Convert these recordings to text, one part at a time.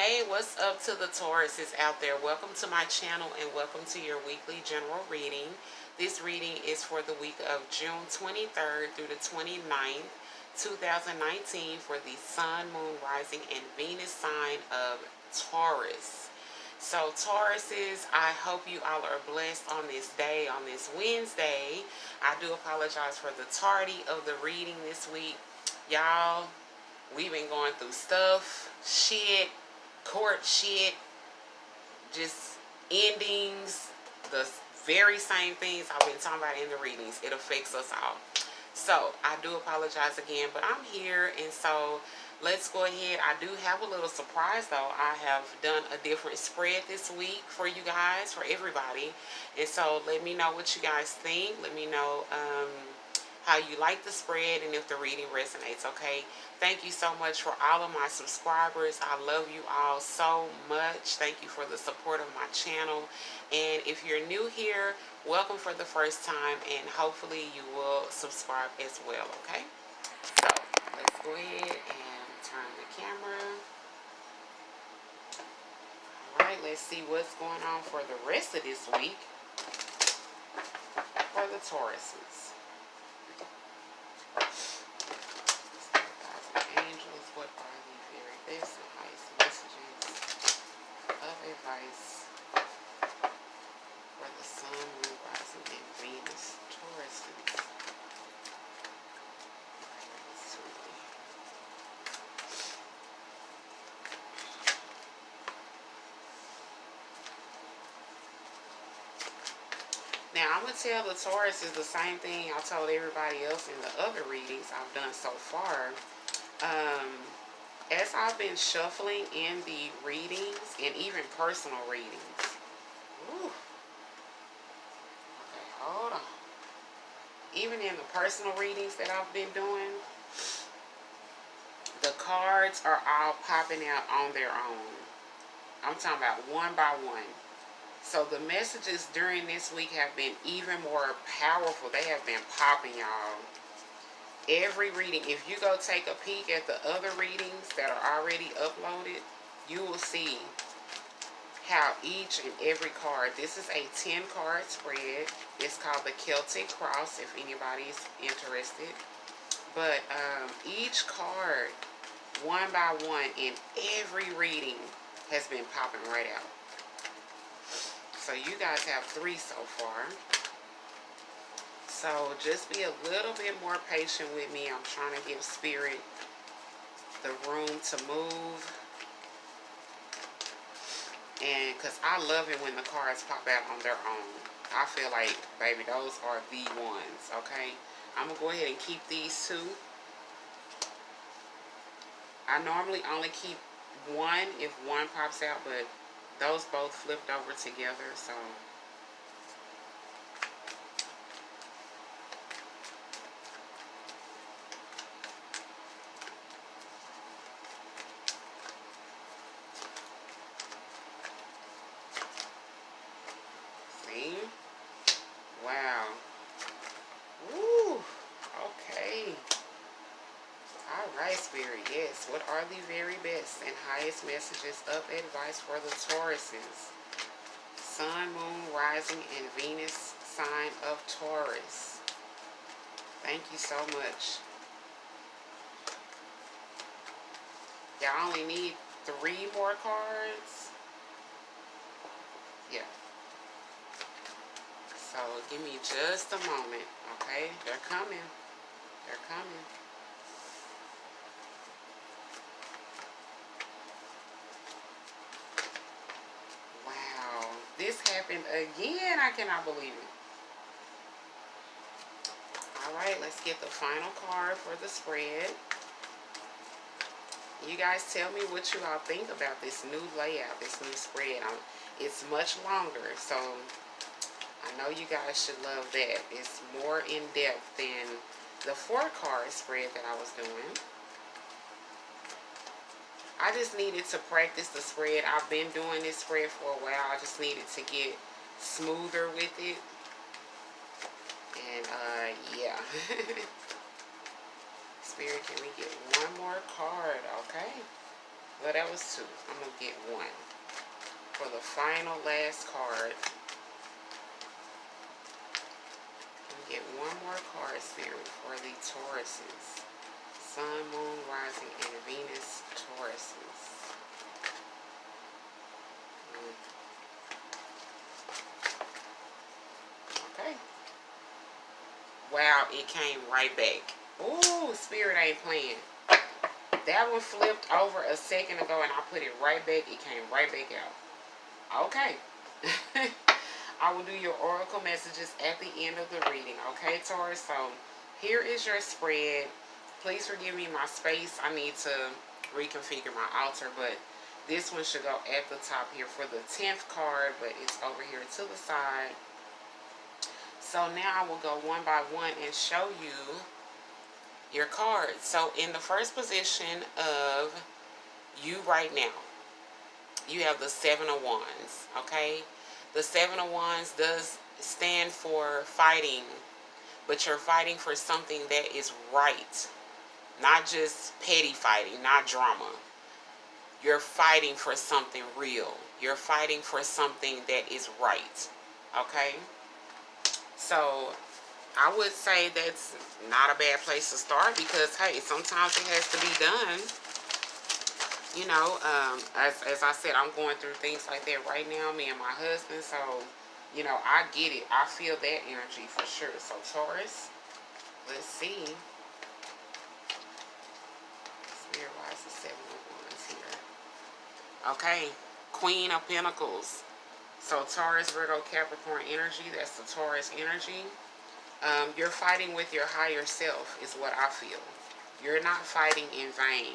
Hey, what's up to the Tauruses out there? Welcome to my channel and welcome to your weekly general reading. This reading is for the week of June 23rd through the 29th, 2019 for the Sun, Moon, Rising, and Venus sign of Taurus. So Tauruses, I hope you all are blessed on this day, on this Wednesday. I do apologize for the tardy of the reading this week. Y'all, we've been going through stuff, shit, court shit, just endings, the very same things I've been talking about in the readings. It affects us all. So I do apologize again, but I'm here, and so let's go ahead. I do have a little surprise though. I have done a different spread this week for you guys, for everybody, and so let me know what you guys think. Let me know how you like the spread and if the reading resonates, okay? Thank you so much for all of my subscribers. I love you all so much. Thank you for the support of my channel. And if you're new here, welcome for the first time, and hopefully you will subscribe as well, okay? So let's go ahead and turn the camera. All right, let's see what's going on for the rest of this week for the Tauruses. Angels, what are the very best and highest messages of advice for the Sun, Moon, Rising, and Venus Tauruses? Now, I'm going to tell the Tauruses the same thing I told everybody else in the other readings I've done so far. As I've been shuffling in the readings and even personal readings. Ooh. Okay, hold on. Even in the personal readings that I've been doing, the cards are all popping out on their own. I'm talking about one by one. So the messages during this week have been even more powerful. They have been popping, y'all. Every reading, if you go take a peek at the other readings that are already uploaded, you will see how each and every card, this is a 10-card spread. It's called the Celtic Cross, if anybody's interested. But each card, one by one, in every reading, has been popping right out. So you guys have 3 so far. So just be a little bit more patient with me. I'm trying to give Spirit the room to move. And because I love it when the cards pop out on their own. I feel like, baby, those are the ones, okay? I'm going to go ahead and keep these 2. I normally only keep 1 if 1 pops out, but those both flipped over together, so... Wow. Woo. Okay. Alright, Spirit. Yes. What are the very best and highest messages of advice for the Tauruses? Sun, Moon, Rising, and Venus sign of Taurus. Thank you so much. Y'all only need 3 more cards. Yeah. So give me just a moment, okay? They're coming. They're coming. Wow. This happened again. I cannot believe it. Alright, let's get the final card for the spread. You guys tell me what you all think about this new layout, this new spread. It's much longer, so I know you guys should love that. It's more in depth than the 4-card spread that I was doing. I just needed to practice the spread. I've been doing this spread for a while. I just needed to get smoother with it. And, yeah. Spirit, can we get 1 more card? Okay. Well, that was 2. I'm going to get 1. For the final last card, get one more card, Spirit, for the Tauruses. Sun, Moon, Rising, and Venus Tauruses. Okay. Wow, it came right back. Ooh, Spirit ain't playing. That one flipped over a second ago, and I put it right back. It came right back out. Okay. I will do your oracle messages at the end of the reading. Okay, Taurus? So, here is your spread. Please forgive me my space. I need to reconfigure my altar, but this one should go at the top here for the 10th card, but it's over here to the side. So now I will go one by one and show you your cards. So in the first position of you right now, you have the 7 of Wands, okay? The 7 of Wands does stand for fighting, but you're fighting for something that is right. Not just petty fighting, not drama. You're fighting for something real. You're fighting for something that is right, okay? So I would say that's not a bad place to start because, hey, sometimes it has to be done. You know, as I said, I'm going through things like that right now, me and my husband. So, you know, I get it. I feel that energy for sure. So, Taurus, let's see. Spirit, why is the 7 of Wands here? Okay, Queen of Pentacles. So, Taurus, Virgo, Capricorn energy. That's the Taurus energy. You're fighting with your higher self is what I feel. You're not fighting in vain.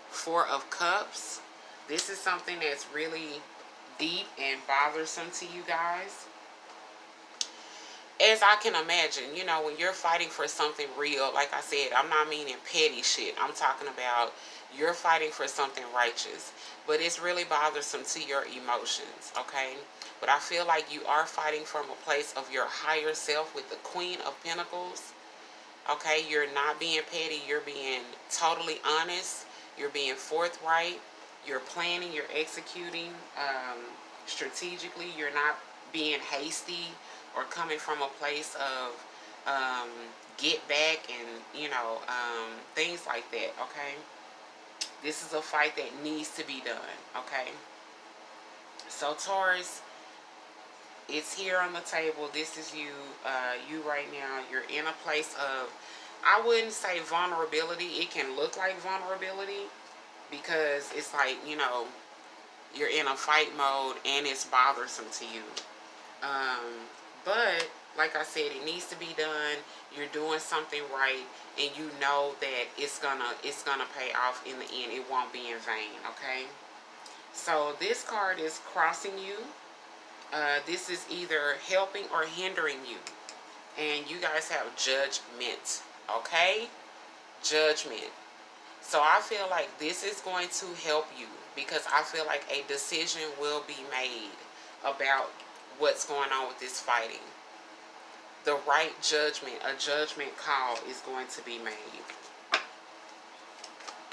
4 of Cups. This is something that's really deep and bothersome to you guys. As I can imagine, you know, when you're fighting for something real, like I said, I'm not meaning petty shit. I'm talking about you're fighting for something righteous. But it's really bothersome to your emotions, okay? But I feel like you are fighting from a place of your higher self with the Queen of Pentacles. Okay, you're not being petty. You're being totally honest. You're being forthright. You're planning. You're executing strategically. You're not being hasty or coming from a place of get back and, you know, things like that, okay? This is a fight that needs to be done, okay? So, Taurus, it's here on the table. This is you, you right now. You're in a place of, I wouldn't say vulnerability. It can look like vulnerability because it's like, you know, you're in a fight mode and it's bothersome to you. But like I said, it needs to be done. You're doing something right, and you know that it's gonna pay off in the end. It won't be in vain. Okay. So this card is crossing you. This is either helping or hindering you, and you guys have judgment. Okay, judgment. So I feel like this is going to help you because I feel like a decision will be made about what's going on with this fighting. The right judgment, a judgment call is going to be made.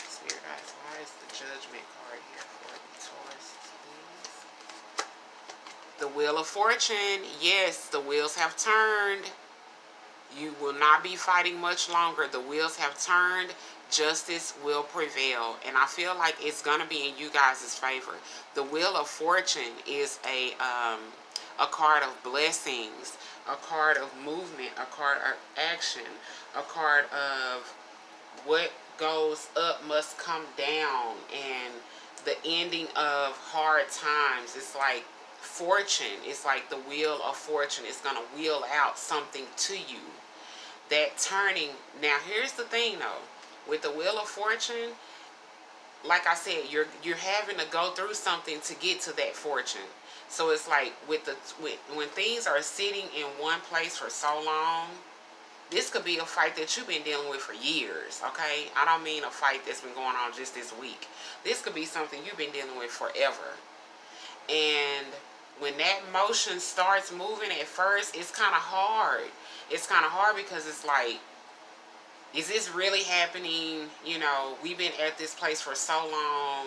Spirit guys, why is the judgment card here for the Taurus, please? The Wheel of Fortune. Yes, the wheels have turned. You will not be fighting much longer. The wheels have turned. Justice will prevail. And I feel like it's going to be in you guys' favor. The Wheel of Fortune is a card of blessings, a card of movement, a card of action, a card of what goes up must come down, and the ending of hard times. It's like fortune. It's like the Wheel of Fortune. It's going to wheel out something to you. That turning. Now, here's the thing, though. With the Wheel of Fortune, like I said, you're having to go through something to get to that fortune. So it's like when things are sitting in one place for so long, this could be a fight that you've been dealing with for years, okay? I don't mean a fight that's been going on just this week. This could be something you've been dealing with forever. And when that motion starts moving at first, it's kind of hard. It's kind of hard because it's like, is this really happening? You know, we've been at this place for so long.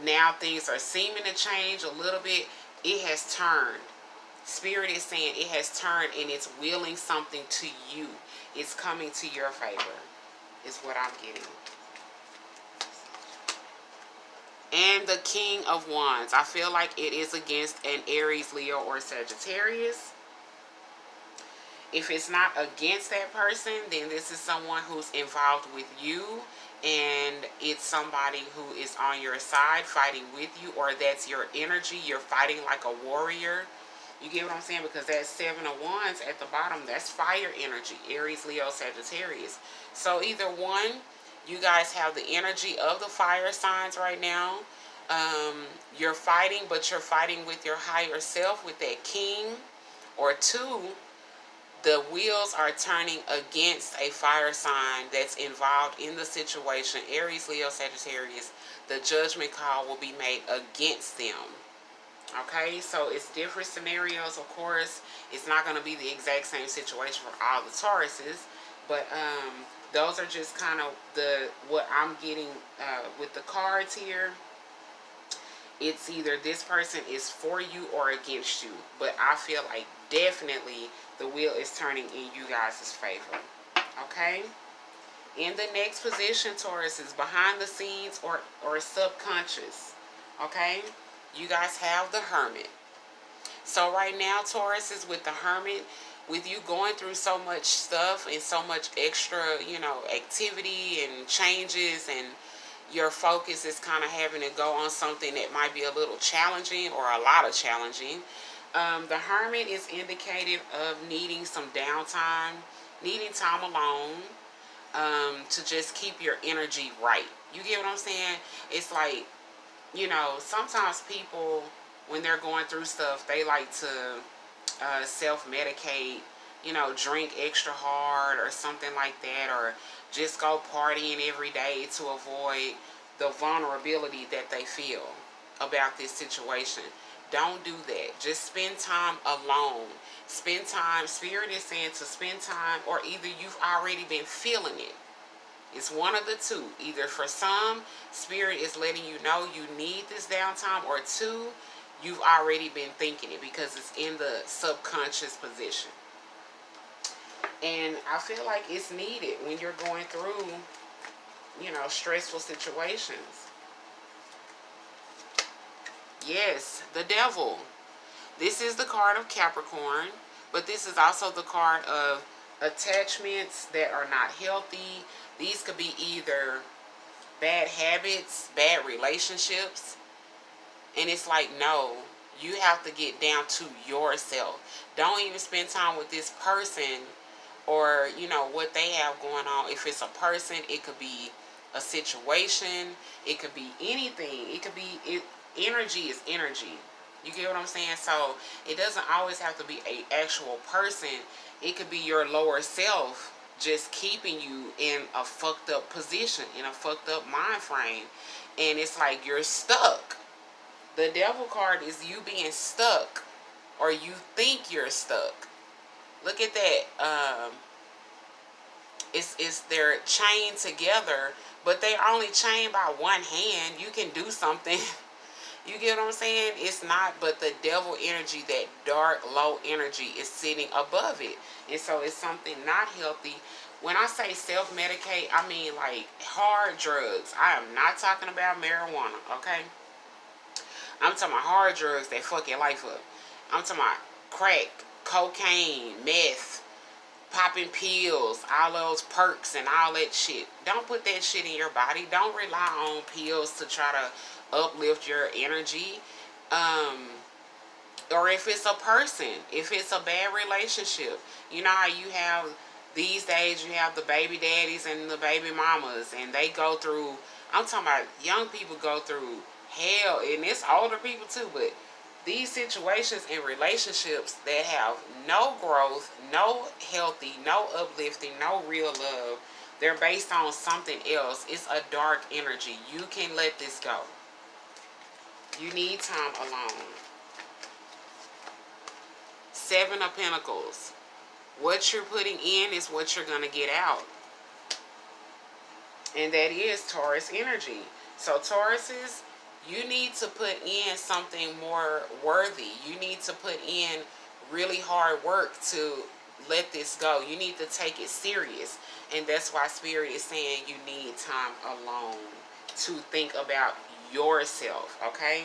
now things are seeming to change a little bit. It has turned. Spirit is saying it has turned, and it's willing something to you. It's coming to your favor, is what I'm getting. And the King of Wands. I feel like it is against an Aries, Leo, or Sagittarius. If it's not against that person, then this is someone who's involved with you, and it's somebody who is on your side fighting with you, or that's your energy. You're fighting like a warrior. You get what I'm saying? Because that 7 of Wands at the bottom, that's fire energy. Aries, Leo, Sagittarius. So either one, you guys have the energy of the fire signs right now. You're fighting, but you're fighting with your higher self, with that king. Or two, the wheels are turning against a fire sign that's involved in the situation. Aries, Leo, Sagittarius, the judgment call will be made against them. Okay, so it's different scenarios, of course. It's not going to be the exact same situation for all the Tauruses, but those are just kind of what I'm getting with the cards here. It's either this person is for you or against you, but I feel like definitely the wheel is turning in you guys' favor. Okay, in the next position, Taurus, is behind the scenes or subconscious. Okay, you guys have the Hermit. So right now, Taurus is with the Hermit, with you going through so much stuff and so much extra, activity and changes, and your focus is kind of having to go on something that might be a little challenging or a lot of challenging. The Hermit is indicative of needing some downtime, needing time alone, to just keep your energy right. You get what I'm saying? It's like, sometimes people, when they're going through stuff, they like to self-medicate, drink extra hard or something like that, or just go partying every day to avoid the vulnerability that they feel about this situation. Don't do that. Just spend time alone. Spend time. Spirit is saying to spend time, or either you've already been feeling it. It's one of the two. Either for some, Spirit is letting you know you need this downtime, or two, you've already been thinking it because it's in the subconscious position. And I feel like it's needed when you're going through, stressful situations. Yes, the Devil. This is the card of Capricorn, but this is also the card of attachments that are not healthy. These could be either bad habits, bad relationships. And it's like, no, you have to get down to yourself. Don't even spend time with this person or, what they have going on. If it's a person, it could be a situation. It could be anything. It could be, energy is energy. You get what I'm saying? So it doesn't always have to be an actual person. It could be your lower self just keeping you in a fucked up position, in a fucked up mind frame. And it's like you're stuck. The Devil card is you being stuck, or you think you're stuck. Look at that. It's they're chained together, but they're only chained by one hand. You can do something. You get what I'm saying? It's not, but the Devil energy, that dark, low energy, is sitting above it. And so it's something not healthy. When I say self-medicate, I mean like hard drugs. I am not talking about marijuana, okay? I'm talking about hard drugs that fuck your life up. I'm talking about crack, cocaine, meth, popping pills, all those perks and all that shit. Don't put that shit in your body. Don't rely on pills to try to uplift your energy. Or if it's a person, if it's a bad relationship, you know how you have these days, you have the baby daddies and the baby mamas, and they go through, I'm talking about young people go through hell, and it's older people too, but these situations in relationships that have no growth, no healthy, no uplifting, no real love, they're based on something else. It's a dark energy. You can let this go. You need time alone. 7 of Pentacles. What you're putting in is what you're going to get out. And that is Taurus energy. So Tauruses, You need to put in something more worthy. You need to put in really hard work to let this go. You need to take it serious. And that's why Spirit is saying you need time alone to think about yourself, okay?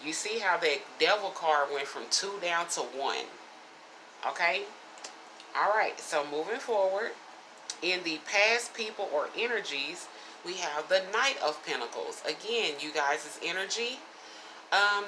You see how that devil card went from 2 down to 1, okay? All right, so moving forward, in the past people or energies, we have the Knight of Pentacles. Again, you guys' energy.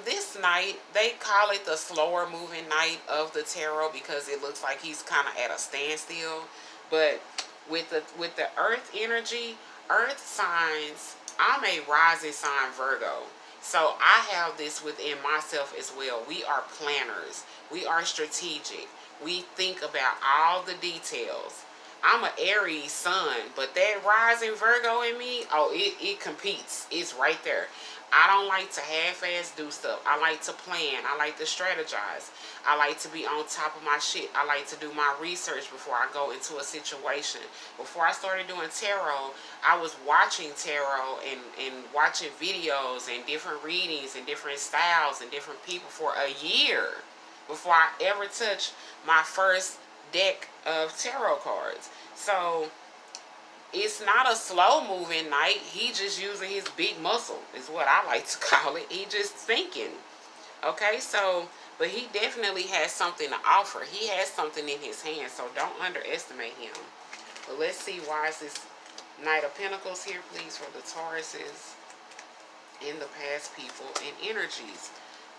This night, they call it the slower moving night of the tarot because it looks like he's kind of at a standstill. But with the Earth energy, Earth signs, I'm a rising sign Virgo. So I have this within myself as well. We are planners. We are strategic. We think about all the details. I'm an Aries sun, but that rising Virgo in me, oh, it competes. It's right there. I don't like to half-ass do stuff. I like to plan. I like to strategize. I like to be on top of my shit. I like to do my research before I go into a situation. Before I started doing tarot, I was watching tarot and watching videos and different readings and different styles and different people for a year before I ever touched my first deck of tarot cards. So it's not a slow moving night. He just using his big muscle is what I like to call it. He just thinking. Okay, so but he definitely has something to offer. He has something in his hand, so don't underestimate him. But let's see, why is this Knight of Pentacles here, please, for the Tauruses in the past people and energies.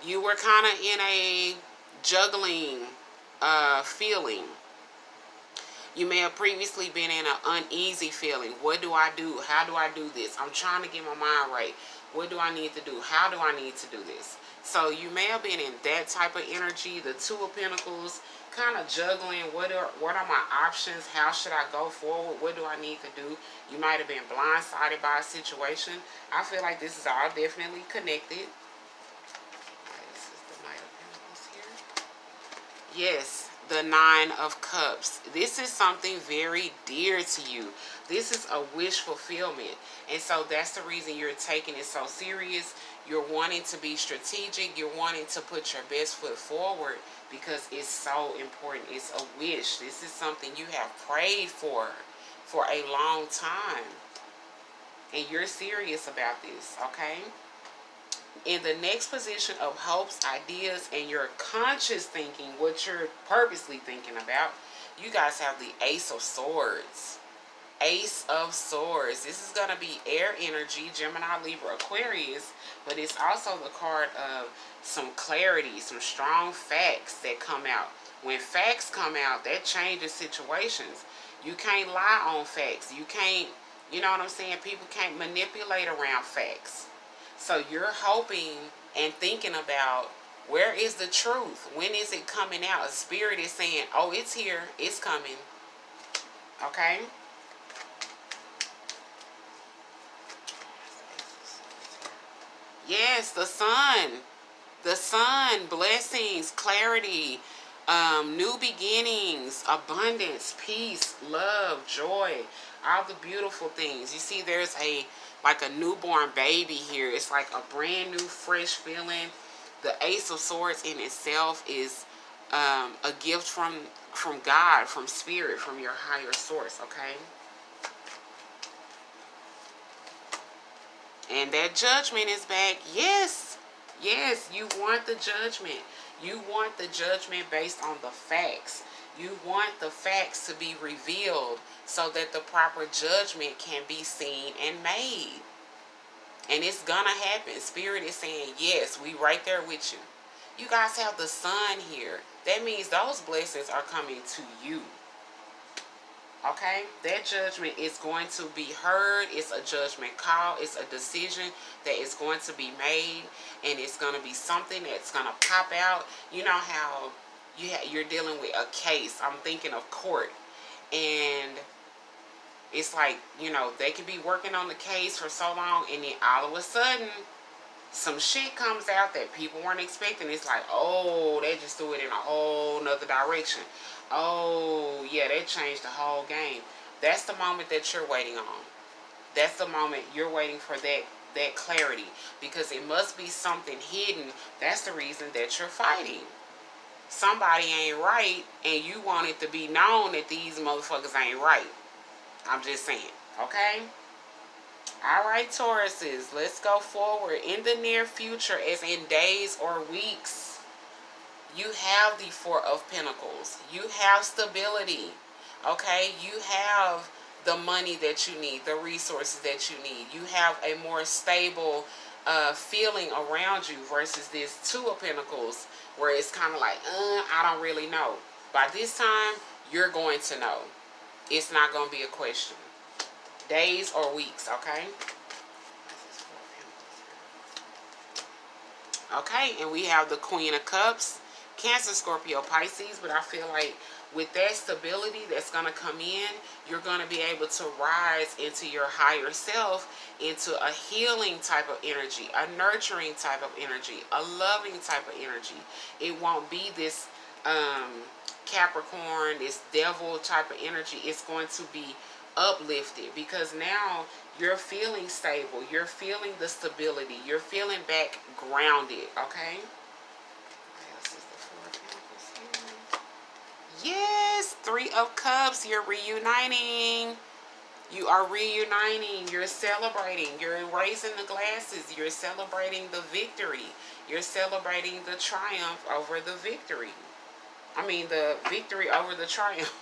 You were kind of in a juggling feeling. You may have previously been in an uneasy feeling. What do I do? How do I do this? I'm trying to get my mind right. What do I need to do? How do I need to do this? So you may have been in that type of energy. The Two of Pentacles, kind of juggling. What are my options? How should I go forward? What do I need to do? You might have been blindsided by a situation. I feel like this is all definitely connected. This is the Knight of Pentacles here. Yes. The Nine of Cups. This is something very dear to you. This is a wish fulfillment. And so that's the reason you're taking it so serious. You're wanting to be strategic. You're wanting to put your best foot forward because it's so important. It's a wish. This is something you have prayed for a long time. And you're serious about this, okay? In the next position of hopes, ideas, and your conscious thinking, what you're purposely thinking about, you guys have the Ace of Swords. Ace of Swords. This is going to be air energy, Gemini, Libra, Aquarius, but it's also the card of some clarity, some strong facts that come out. When facts come out, that changes situations. You can't lie on facts. You can't, you know what I'm saying? People can't manipulate around facts. So you're hoping and thinking about, where is the truth? When is it coming out? Spirit is saying, oh, it's here. It's coming. Okay? Yes, the sun. The sun, blessings, clarity, new beginnings, abundance, peace, love, joy, all the beautiful things. You see, there's like a newborn baby here. It's like a brand new, fresh feeling. The Ace of Swords in itself is a gift from God, from Spirit, from your higher source, okay? And that Judgment is back. Yes, yes, you want the judgment. You want the judgment based on the facts. You want the facts to be revealed so that the proper judgment can be seen and made. And it's gonna happen. Spirit is saying, yes, we right there with you. You guys have the sun here. That means those blessings are coming to you. Okay? That judgment is going to be heard. It's a judgment call. It's a decision that is going to be made. And it's going to be something that's going to pop out. You know how you're dealing with a case. I'm thinking of court. And it's like, you know, they can be working on the case for so long, and then all of a sudden, some shit comes out that people weren't expecting. It's like, oh, they just threw it in a whole nother direction. Oh, yeah, they changed the whole game. That's the moment that you're waiting on. That's the moment you're waiting for that clarity, because it must be something hidden. That's the reason that you're fighting. Somebody ain't right, and you want it to be known that these motherfuckers ain't right. I'm just saying, okay? Alright, Tauruses, let's go forward. In the near future, as in days or weeks, you have the Four of Pentacles. You have stability, okay? You have the money that you need, the resources that you need. You have a more stable feeling around you versus this Two of Pentacles, where it's kind of like, I don't really know. By this time, you're going to know. It's not going to be a question. Days or weeks, okay? Okay, and we have the Queen of Cups, Cancer, Scorpio, Pisces. But I feel like with that stability that's going to come in, you're going to be able to rise into your higher self, into a healing type of energy, a nurturing type of energy, a loving type of energy. It won't be this Capricorn, this devil type of energy. It's going to be uplifted, because now you're feeling stable, you're feeling the stability, you're feeling back grounded, okay? What else is the Four of Pentacles here? Yes, Three of Cups, you're reuniting. You are reuniting, you're celebrating, you're raising the glasses, you're celebrating the victory, you're celebrating the triumph over the victory. I mean, the victory over the triumph.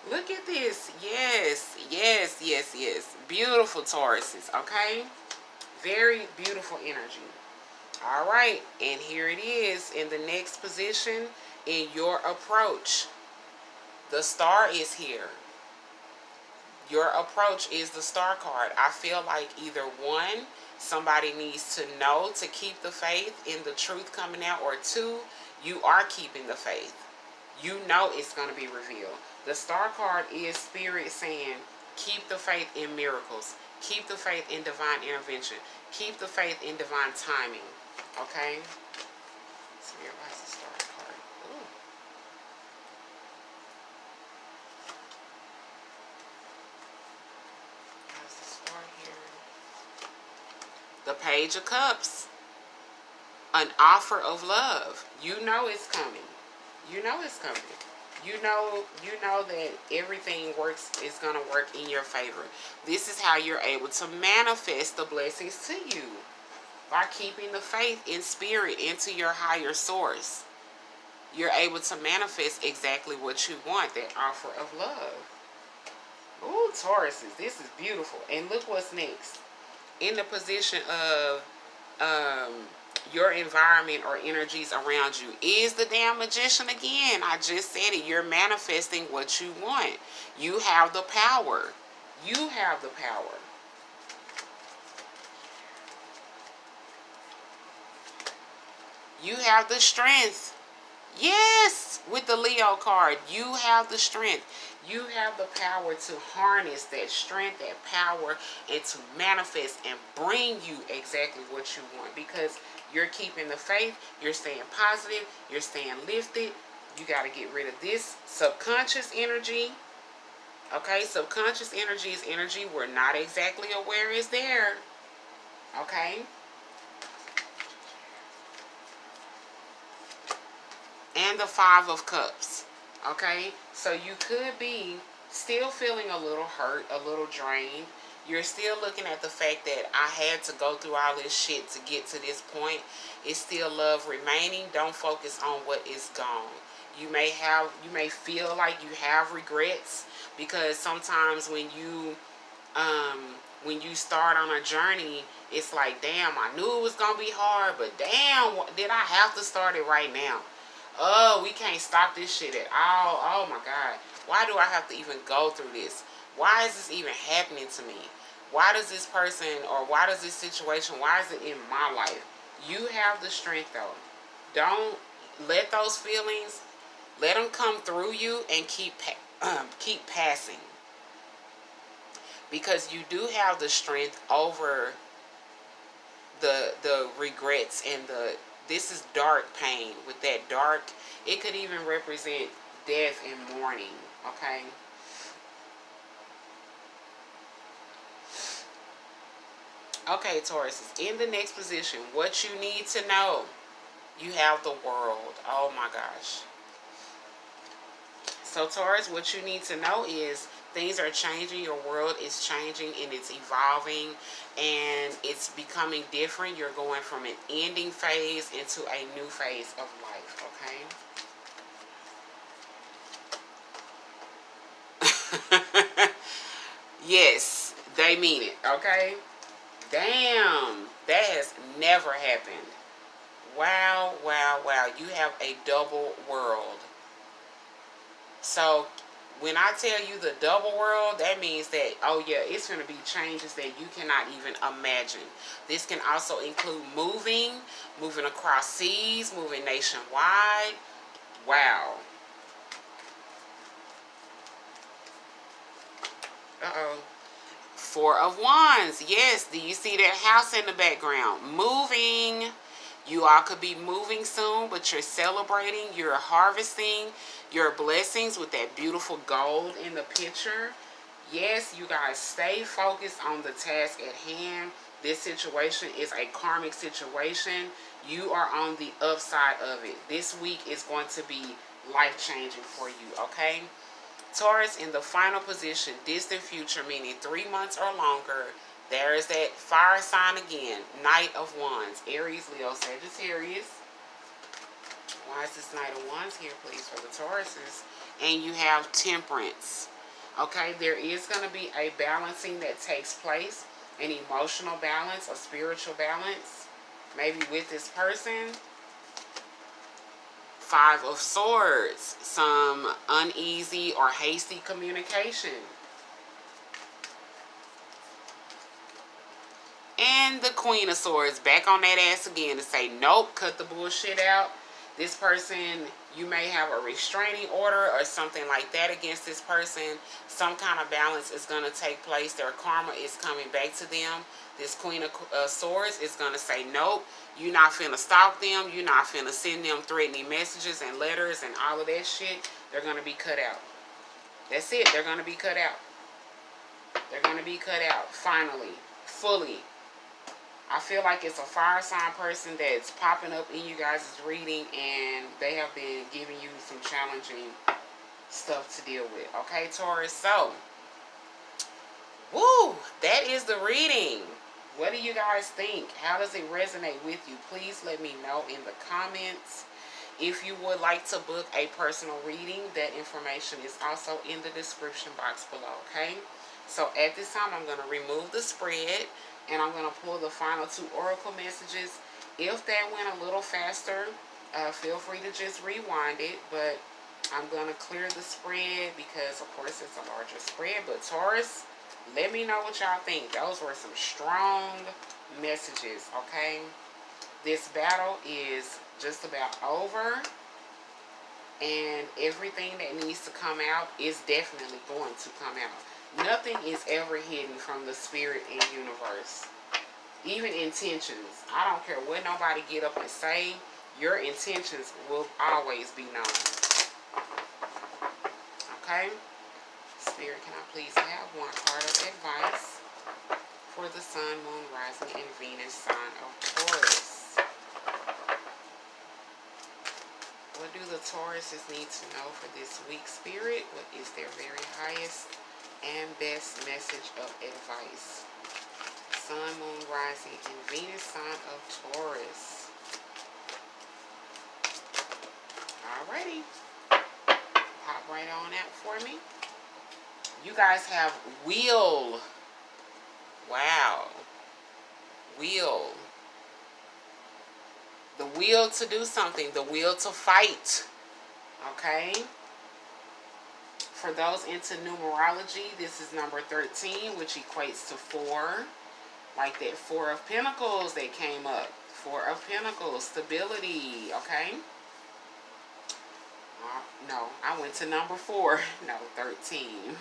Look at this. Yes, yes, yes, yes. Beautiful Tauruses, okay? Very beautiful energy. All right, and here it is in the next position in your approach. The Star is here. Your approach is the Star card. I feel like either one, somebody needs to know to keep the faith in the truth coming out, or two, you are keeping the faith. You know it's going to be revealed. The Star card is Spirit saying, keep the faith in miracles. Keep the faith in divine intervention. Keep the faith in divine timing. Okay? Spirit, why's the Star card? Ooh. How's the Star here? The Page of Cups. An offer of love. You know it's coming. You know it's coming. You know that everything is going to work in your favor. This is how you're able to manifest the blessings to you, by keeping the faith in spirit into your higher source. You're able to manifest exactly what you want, that offer of love. Ooh, Tauruses, this is beautiful. And look what's next. In the position of your environment or energies around you is the damn Magician again. I just said it. You're manifesting what you want. You have the power. You have the power. You have the strength. Yes, with the Leo card, you have the strength. You have the power to harness that strength, that power, and to manifest and bring you exactly what you want, because you're keeping the faith, you're staying positive, you're staying lifted. You got to get rid of this subconscious energy. Okay, subconscious energy is energy we're not exactly aware is there. Okay? And the Five of Cups. Okay? So you could be still feeling a little hurt, a little drained. You're still looking at the fact that I had to go through all this shit to get to this point. It's still love remaining. Don't focus on what is gone. You may feel like you have regrets, because sometimes when you start on a journey, it's like, damn, I knew it was gonna be hard, but damn, did I have to start it right now? Oh, we can't stop this shit at all. Oh my God. Why do I have to even go through this? Why is this even happening to me? Why does this person, or why does this situation, why is it in my life? You have the strength though. Don't let those feelings, let them come through you, and keep passing. Because you do have the strength over the regrets and this is dark pain. With that dark, it could even represent death and mourning, okay? Okay, Taurus, in the next position, what you need to know. You have the World. Oh my gosh. So Taurus, what you need to know is things are changing. Your world is changing and it's evolving and it's becoming different. You're going from an ending phase into a new phase of life, okay? Yes, they mean it, okay? Damn, that has never happened. Wow, wow, wow. You have a double world. So when I tell you the double world, that means that, oh yeah, it's going to be changes that you cannot even imagine. This can also include moving across seas, moving nationwide. Wow. Uh-oh. Four of Wands. Yes, do you see that house in the background? Moving. You all could be moving soon, but you're celebrating. You're harvesting your blessings with that beautiful gold in the picture. Yes, you guys, stay focused on the task at hand. This situation is a karmic situation. You are on the upside of it. This week is going to be life-changing for you, okay? Taurus, in the final position, distant future, meaning 3 months or longer. There is that fire sign again, Knight of Wands, Aries, Leo, Sagittarius. Why is this Knight of Wands here, please, for the Tauruses? And you have Temperance. Okay, there is going to be a balancing that takes place, an emotional balance, a spiritual balance, maybe with this person. Five of Swords, some uneasy or hasty communication. And the Queen of Swords, back on that ass again to say, nope, cut the bullshit out. This person, you may have a restraining order or something like that against this person. Some kind of balance is going to take place. Their karma is coming back to them. This Queen of Swords is going to say, nope, you're not finna stalk them. You're not finna send them threatening messages and letters and all of that shit. They're going to be cut out. That's it. They're going to be cut out. They're going to be cut out, finally, fully. I feel like it's a fire sign person that's popping up in you guys' reading, and they have been giving you some challenging stuff to deal with. Okay, Taurus? So, woo! That is the reading. What do you guys think? How does it resonate with you? Please let me know in the comments. If you would like to book a personal reading, that information is also in the description box below, okay? So, at this time, I'm going to remove the spread. And I'm going to pull the final 2 oracle messages. If that went a little faster, feel free to just rewind it. But I'm going to clear the spread because, of course, it's a larger spread. But Taurus, let me know what y'all think. Those were some strong messages, okay? This battle is just about over. And everything that needs to come out is definitely going to come out. Nothing is ever hidden from the spirit and universe. Even intentions. I don't care what nobody get up and say. Your intentions will always be known. Okay? Spirit, can I please have one card of advice for the Sun, Moon, Rising, and Venus sign of Taurus? What do the Tauruses need to know for this week, Spirit? What is their very highest and best message of advice? Sun, Moon, Rising, and Venus sign of Taurus. Alrighty. Pop right on out for me. You guys have Wheel. Wow. Wheel. The will to do something. The will to fight. Okay? For those into numerology, this is number 13, which equates to 4. Like that 4 of Pentacles that came up. 4 of Pentacles, stability, okay? No, I went to number 4. No, 13.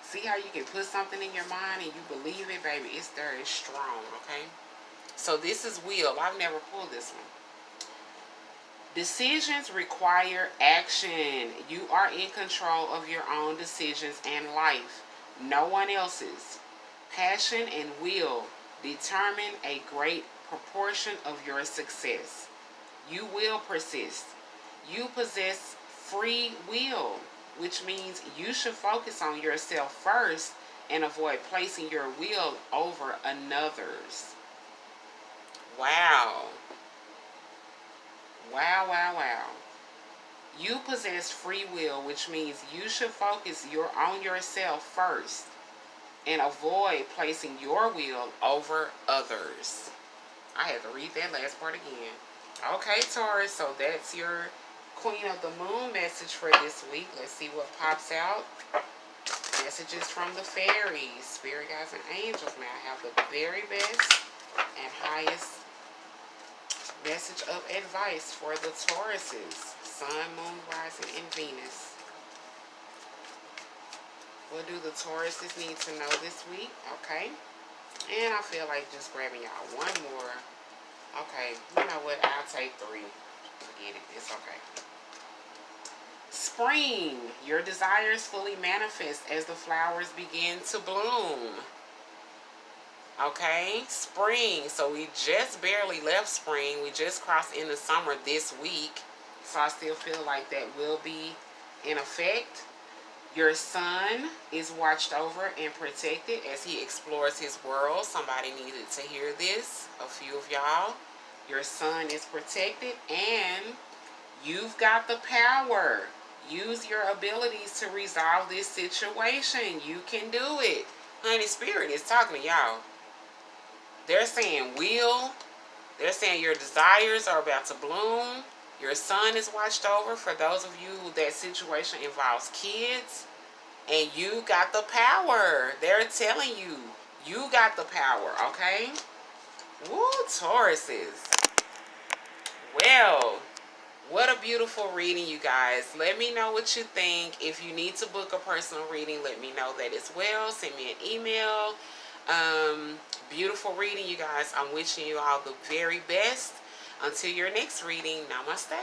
See how you can put something in your mind and you believe it, baby? It's very strong, okay? So this is Wheel. I've never pulled this one. Decisions require action. You are in control of your own decisions and life. No one else's. Passion and will determine a great proportion of your success. You will persist. You possess free will, which means you should focus on yourself first and avoid placing your will over another's. Wow. Wow, wow, wow. You possess free will, which means you should focus on yourself first and avoid placing your will over others. I had to read that last part again. Okay, Taurus, so that's your Queen of the Moon message for this week. Let's see what pops out. Messages from the fairies, spirit guides, and angels. May I have the very best and highest message of advice for the Tauruses, Sun, Moon, Rising, and Venus. What do the Tauruses need to know this week? Okay. And I feel like just grabbing y'all one more. Okay, you know what? I'll take 3. Forget it. It's okay. Spring. Your desires fully manifest as the flowers begin to bloom. Okay, spring. So we just barely left spring. We just crossed into summer this week. So I still feel like that will be in effect. Your sun is watched over and protected as he explores his world. Somebody needed to hear this. A few of y'all. Your sun is protected and you've got the power. Use your abilities to resolve this situation. You can do it. Honey, Spirit is talking to y'all. They're saying will. They're saying your desires are about to bloom. Your sun is watched over. For those of you who that situation involves kids. And you got the power. They're telling you. You got the power, okay? Woo, Tauruses. Well, what a beautiful reading, you guys. Let me know what you think. If you need to book a personal reading, let me know that as well. Send me an email. Beautiful reading, you guys. I'm wishing you all the very best. Until your next reading, namaste.